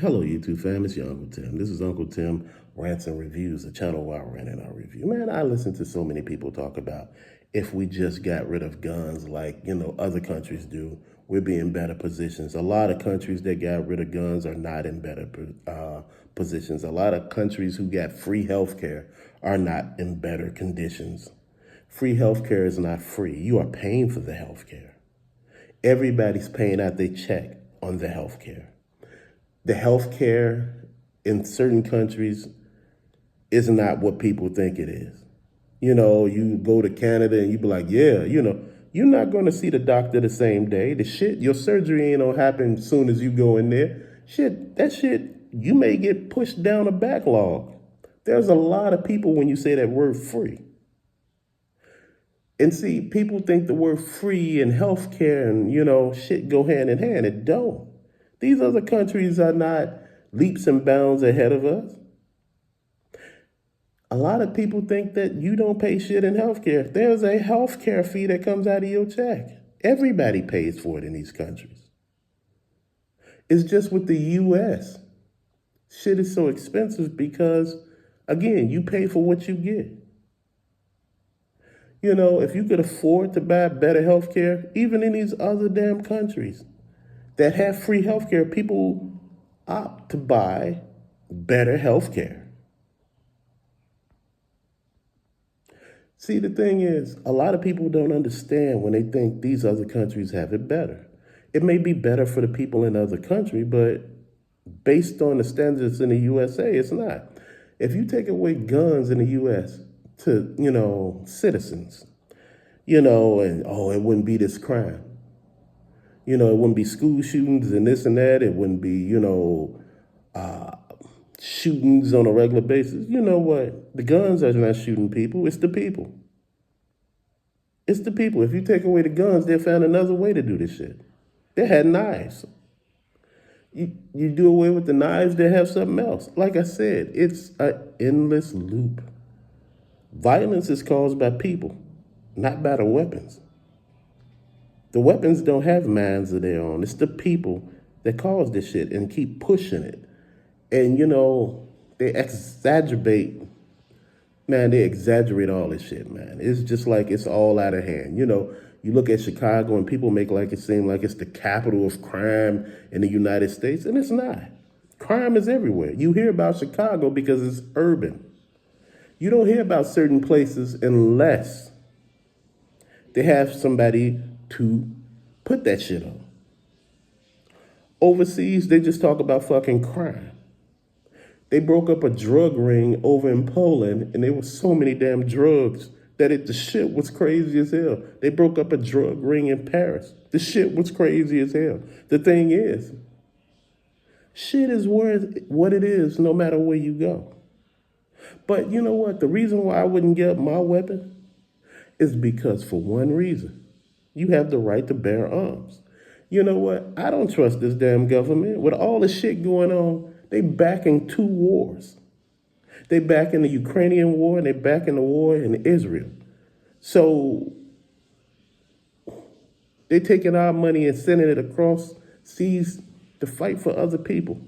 Hello, YouTube fam. It's your Uncle Tim. This is Uncle Tim Rants and Reviews, a channel where I rant and I review. Man, I listen to so many people talk about if we just got rid of guns like, other countries do, we'd be in better positions. A lot of countries that got rid of guns are not in better positions. A lot of countries who got free health care are not in better conditions. Free health care is not free. You are paying for the health care. Everybody's paying out their check on the health care. The health care in certain countries is not what people think it is. You go to Canada and you be like, yeah, you're not going to see the doctor the same day. Your surgery ain't gonna happen as soon as you go in there. You may get pushed down a backlog. There's a lot of people when you say that word free. And see, people think the word free and healthcare and, shit go hand in hand. It don't. These other countries are not leaps and bounds ahead of us. A lot of people think that you don't pay shit in healthcare. There's a healthcare fee that comes out of your check. Everybody pays for it in these countries. It's just with the U.S. Shit is so expensive because, again, you pay for what you get. If you could afford to buy better healthcare, even in these other damn countries that have free healthcare, people opt to buy better healthcare. See, the thing is, a lot of people don't understand when they think these other countries have it better. It may be better for the people in other countries, but based on the standards in the USA, it's not. If you take away guns in the US to, citizens, and, it wouldn't be this crime. It wouldn't be school shootings and this and that. It wouldn't be, shootings on a regular basis. You know what? The guns are not shooting people. It's the people. It's the people. If you take away the guns, they found another way to do this shit. They had knives. You do away with the knives, they have something else. Like I said, it's an endless loop. Violence is caused by people, not by the weapons. The weapons don't have minds of their own. It's the people that cause this shit and keep pushing it. And, they exacerbate all this shit, man. It's just like it's all out of hand. You look at Chicago and people make it seem like it's the capital of crime in the United States, and it's not. Crime is everywhere. You hear about Chicago because it's urban. You don't hear about certain places unless they have somebody to put that shit on. Overseas, they just talk about fucking crime. They broke up a drug ring over in Poland, and there were so many damn drugs that the shit was crazy as hell. They broke up a drug ring in Paris. The shit was crazy as hell. The thing is, shit is worth what it is no matter where you go. But you know what? The reason why I wouldn't give up my weapon is because for one reason. You have the right to bear arms. You know what? I don't trust this damn government. With all the shit going on, they backing two wars. They backing the Ukrainian war and they backing the war in Israel. So they're taking our money and sending it across seas to fight for other people.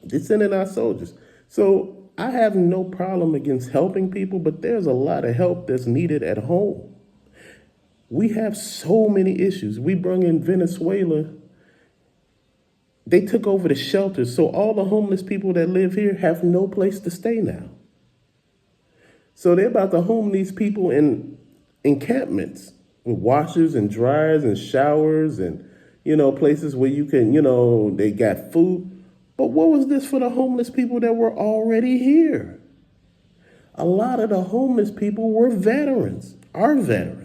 They're sending our soldiers. So I have no problem against helping people, but there's a lot of help that's needed at home. We have so many issues. We brought in Venezuela. They took over the shelters, so all the homeless people that live here have no place to stay now. So they're about to home these people in encampments with washers and dryers and showers and, places where you can, they got food. But what was this for the homeless people that were already here? A lot of the homeless people were veterans, are veterans.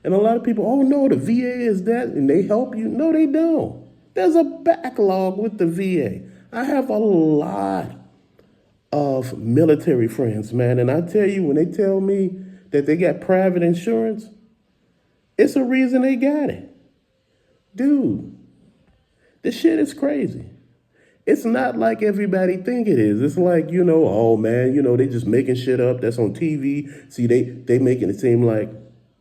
And a lot of people, oh no, the VA is that, and they help you. No, they don't. There's a backlog with the VA. I have a lot of military friends, man. And I tell you, when they tell me that they got private insurance, it's a reason they got it. Dude, this shit is crazy. It's not like everybody think it is. It's like, oh man, they just making shit up. That's on TV. See, they making it seem like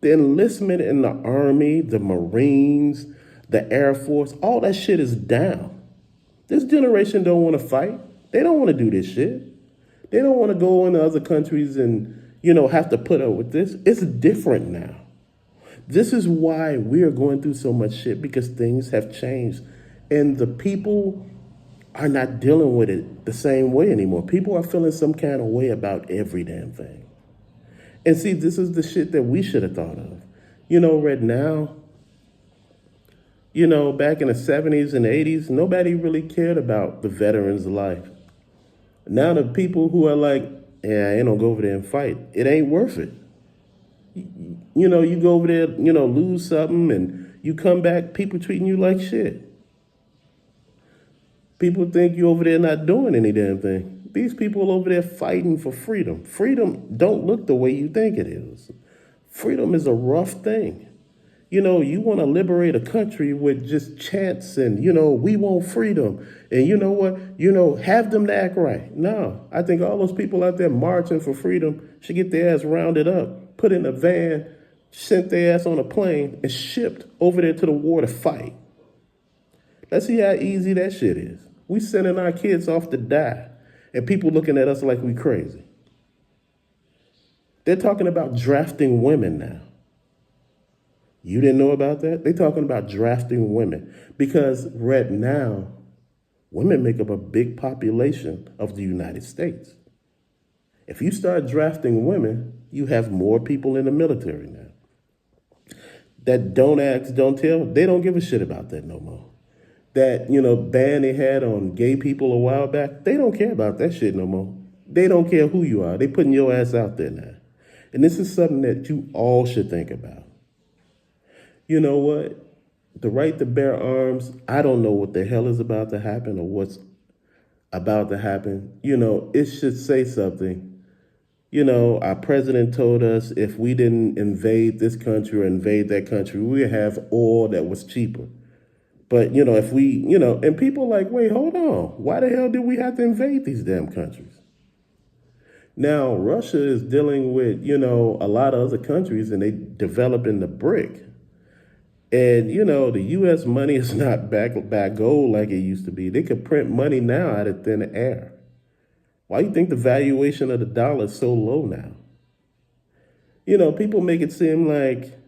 the enlistment in the Army, the Marines, the Air Force, all that shit is down. This generation don't want to fight. They don't want to do this shit. They don't want to go into other countries and, have to put up with this. It's different now. This is why we are going through so much shit, because things have changed. And the people are not dealing with it the same way anymore. People are feeling some kind of way about every damn thing. And see, this is the shit that we should have thought of. Right now, back in the 70s and 80s, nobody really cared about the veteran's life. Now the people who are like, yeah, I ain't gonna go over there and fight. It ain't worth it. You go over there, lose something, and you come back, people treating you like shit. People think you over there not doing any damn thing. These people over there fighting for freedom. Freedom don't look the way you think it is. Freedom is a rough thing. You want to liberate a country with just chants and, we want freedom. And you know what? Have them to act right. No, I think all those people out there marching for freedom should get their ass rounded up, put in a van, sent their ass on a plane, and shipped over there to the war to fight. Let's see how easy that shit is. We sending our kids off to die, and people looking at us like we crazy. They're talking about drafting women now. You didn't know about that? They're talking about drafting women because right now, women make up a big population of the United States. If you start drafting women, you have more people in the military now. That don't ask, don't tell, they don't give a shit about that no more. That, ban they had on gay people a while back, they don't care about that shit no more. They don't care who you are. They putting your ass out there now. And this is something that you all should think about. You know what? The right to bear arms, I don't know what the hell is about to happen or what's about to happen. It should say something. Our president told us if we didn't invade this country or invade that country, we'd have oil that was cheaper. But, if we, and people are like, wait, hold on. Why the hell did we have to invade these damn countries? Now, Russia is dealing with, a lot of other countries, and they developing the brick. And, the U.S. money is not backed by gold like it used to be. They could print money now out of thin air. Why do you think the valuation of the dollar is so low now? People make it seem like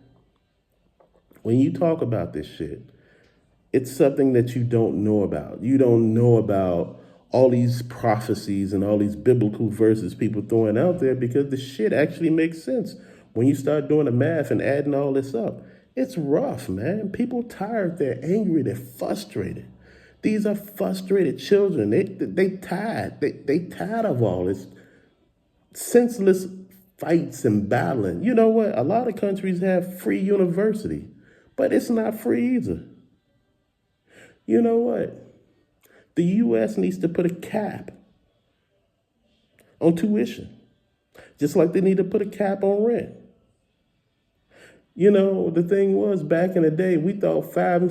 when you talk about this shit, it's something that you don't know about. You don't know about all these prophecies and all these biblical verses people throwing out there because the shit actually makes sense when you start doing the math and adding all this up. It's rough, man. People tired. They're angry. They're frustrated. These are frustrated children. They tired. They tired of all this senseless fights and battling. You know what? A lot of countries have free university, but it's not free either. You know what? The U.S. needs to put a cap on tuition, just like they need to put a cap on rent. The thing was, back in the day, we thought $500 and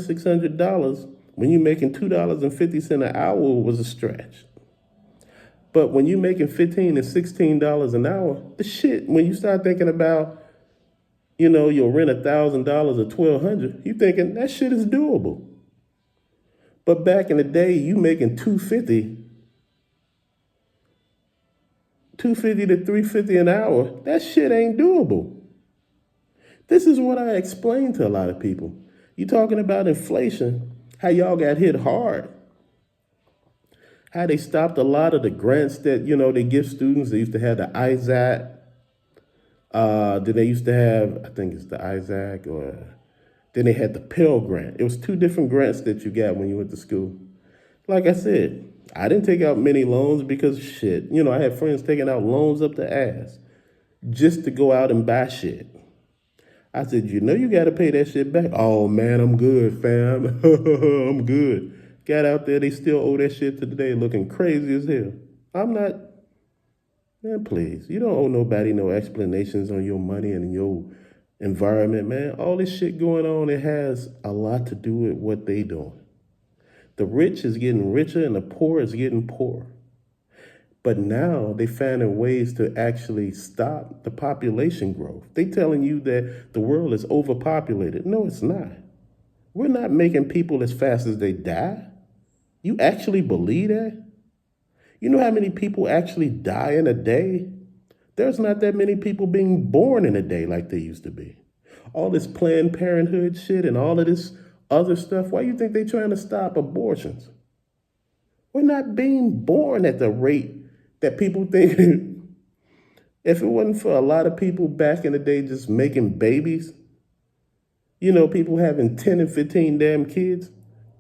$600 when you're making $2.50 an hour was a stretch. But when you're making $15 and $16 an hour, the shit, when you start thinking about, you'll rent $1,000 or $1,200, you're thinking that shit is doable. But back in the day, you making $250 to $350 an hour, that shit ain't doable. This is what I explained to a lot of people. You talking about inflation, how y'all got hit hard, how they stopped a lot of the grants that, they give students. They used to have the ISAC. Then they used to have, I think it's the ISAC, or then they had the Pell Grant. It was two different grants that you got when you went to school. Like I said, I didn't take out many loans because shit, I had friends taking out loans up the ass just to go out and buy shit. I said, you got to pay that shit back. Oh, man, I'm good, fam. I'm good. Got out there, they still owe that shit to today looking crazy as hell. I'm not, man, please. You don't owe nobody no explanations on your money and your environment, man. All this shit going on, it has a lot to do with what they doing. The rich is getting richer and the poor is getting poorer. But now they finding ways to actually stop the population growth. They telling you that the world is overpopulated. No, it's not. We're not making people as fast as they die. You actually believe that? You know how many people actually die in a day? There's not that many people being born in a day like there used to be. All this Planned Parenthood shit and all of this other stuff, why do you think they're trying to stop abortions? We're not being born at the rate that people think. If it wasn't for a lot of people back in the day just making babies, people having 10 and 15 damn kids,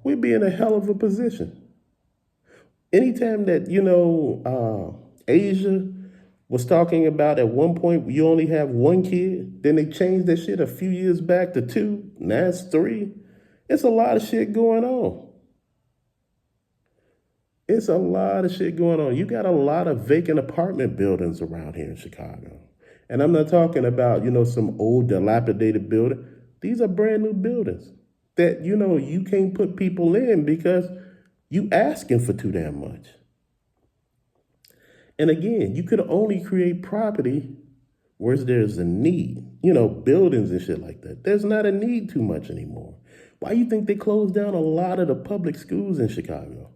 we'd be in a hell of a position. Anytime that, Asia was talking about at one point you only have one kid, then they changed that shit a few years back to two, now it's three. It's a lot of shit going on. It's a lot of shit going on. You got a lot of vacant apartment buildings around here in Chicago. And I'm not talking about, some old dilapidated building. These are brand new buildings that, you can't put people in because you asking for too damn much. And again, you could only create property where there's a need, buildings and shit like that. There's not a need too much anymore. Why do you think they closed down a lot of the public schools in Chicago?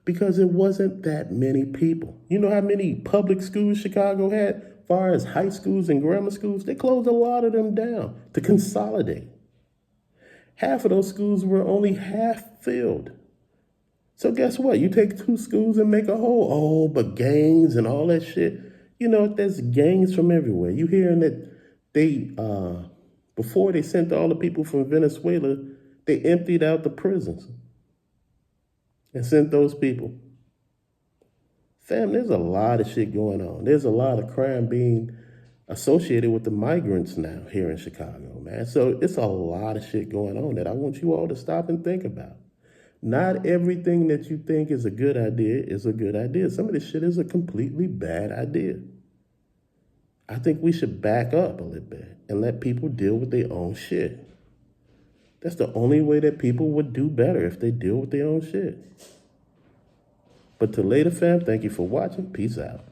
Because it wasn't that many people. You know how many public schools Chicago had as far as high schools and grammar schools? They closed a lot of them down to consolidate. Half of those schools were only half filled. So guess what? You take two schools and make a whole. Oh, but gangs and all that shit. There's gangs from everywhere. You hearing that they, before they sent all the people from Venezuela, they emptied out the prisons and sent those people. Fam, there's a lot of shit going on. There's a lot of crime being associated with the migrants now here in Chicago, man. So it's a lot of shit going on that I want you all to stop and think about. Not everything that you think is a good idea is a good idea. Some of this shit is a completely bad idea. I think we should back up a little bit and let people deal with their own shit. That's the only way that people would do better, if they deal with their own shit. But till later, fam, thank you for watching. Peace out.